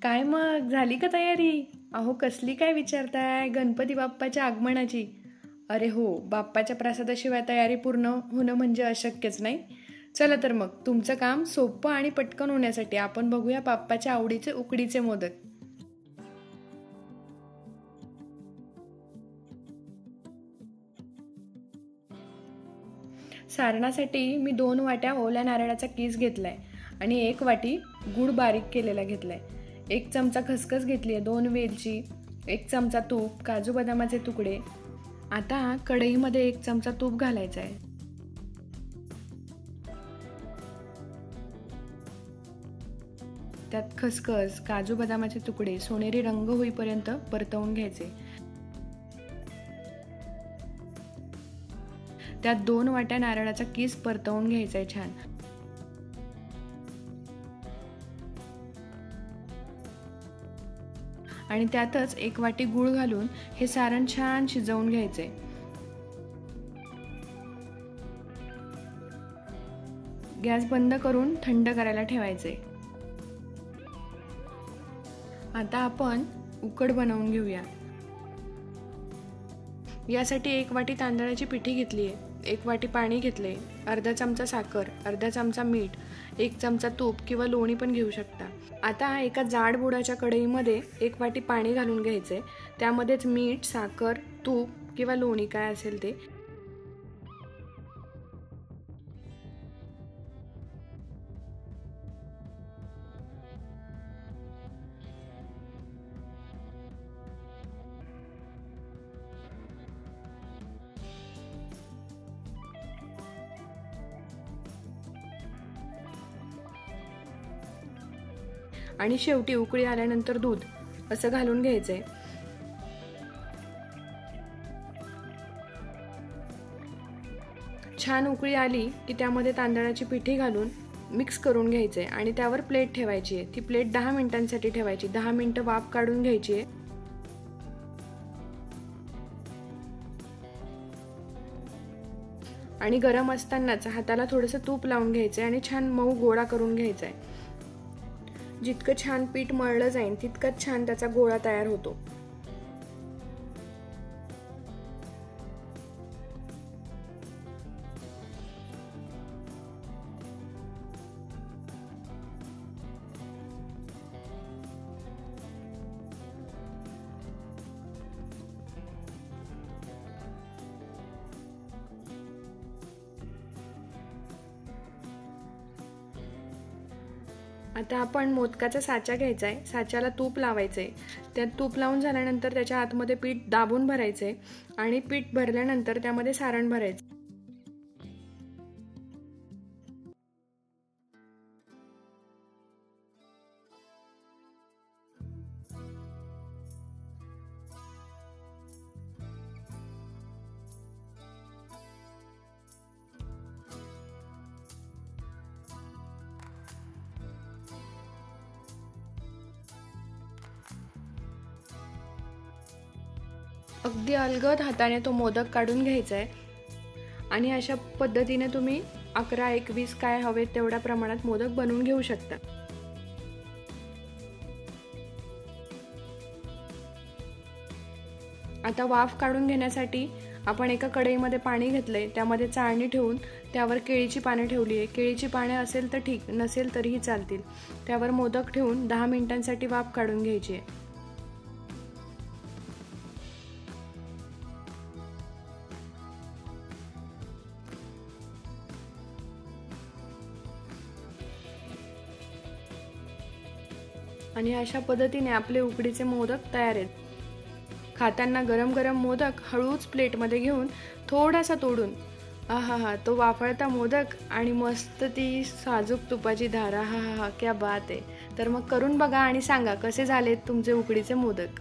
काय मग झाली का तयारी? अहो कसली काय विचारताय, गणपती बाप्पाच्या आगमनाची. अरे हो, बाप्पाच्या प्रसादाशिवाय तयारी पूर्ण होणं म्हणजे अशक्यच नाही. चला तर मग तुमचं काम सोपं आणि पटकन होण्यासाठी आपण बघूया बाप्पाच्या आवडीचे उकडीचे मोदक. सारणासाठी मी 2 वाट्या ओल्या नारळाचा कीस घेतलाय आणि 1 वाटी गूळ बारीक केलेला घेतलाय. 1 चमचा खसखस घेतली आहे, 2 वेलची, 1 चमचा तूप, काजू बदामाचे तुकडे. आता कढईमध्ये 1 चमचा तूप घालायचं आहे. त्यात खसखस, काजू बदामाचे तुकडे सोनेरी रंग होईपर्यंत परतवून घ्यायचे. त्यात 2 वाट्या नारळाचा कीस परतवून घ्यायचा आहे छान. आणि त्यातच 1 वाटी गूळ घालून हे सारण छान शिजवून घ्यायचे. गॅस बंद करून थंड करायला ठेवायचे. आता आपण उकड बनवून घेऊया. यासाठी 1 वाटी तांदळाची पिठी घेतली आहे, 1 वाटी पाणी घेतले, अर्धा चमचा साखर, अर्धा चमचा मीठ, 1 चमचा तूप किंवा लोणी पण घेऊ शकता. आता एका जाड बुडाच्या कढईमध्ये 1 वाटी पाणी घालून घ्यायचे. त्यामध्येच मीठ, साखर, तूप किंवा लोणी काय असेल ते. आणि शेवटी उकळी आल्यानंतर दूध असं घालून घ्यायचंय. छान उकळी आली की त्यामध्ये तांदळाची पिठी घालून मिक्स करून घ्यायचंय आणि त्यावर प्लेट ठेवायची आहे. ती प्लेट 10 मिनिटांसाठी ठेवायची. 10 मिनिटं वाफ काढून घ्यायची आहे. आणि गरम असतानाच हाताला थोडंसं तूप लावून घ्यायचंय आणि छान मऊ गोळा करून घ्यायचाय. जितकं छान पीठ मळलं जाईल तितकंच छान त्याचा गोळा तयार होतो. आता आपण मोदकाचा साचा घ्यायचा आहे. साच्याला तूप लावायचंय. त्यात तूप लावून झाल्यानंतर त्याच्या आतमध्ये पीठ दाबून भरायचंय आणि पीठ भरल्यानंतर त्यामध्ये सारण भरायचं. अगदी अलगद हाताने तो मोदक काढून घ्यायचा आहे आणि अशा पद्धतीने तुम्ही 11-21 काय हवे तेवढ्या प्रमाणात मोदक बनवून घेऊ शकता. आता वाफ काढून घेण्यासाठी आपण एका कढईमध्ये पाणी घेतलंय. त्यामध्ये चाळणी ठेवून त्यावर केळीची पाने ठेवली आहे. केळीची पाने असेल तर ठीक, नसेल तरीही चालतील. त्यावर मोदक ठेवून 10 मिनिटांसाठी वाफ काढून घ्यायची आहे. आणि अशा पद्धतीने आपले उकडीचे मोदक तयार आहेत. खाताना गरम गरम मोदक हळूच प्लेटमध्ये घेऊन थोडासा तोडून आहा तो वाफळता मोदक आणि मस्त ती साजूक तुपाची धार. हा क्या बात आहे. तर मग करून बघा आणि सांगा कसे झालेत तुमचे उकडीचे मोदक.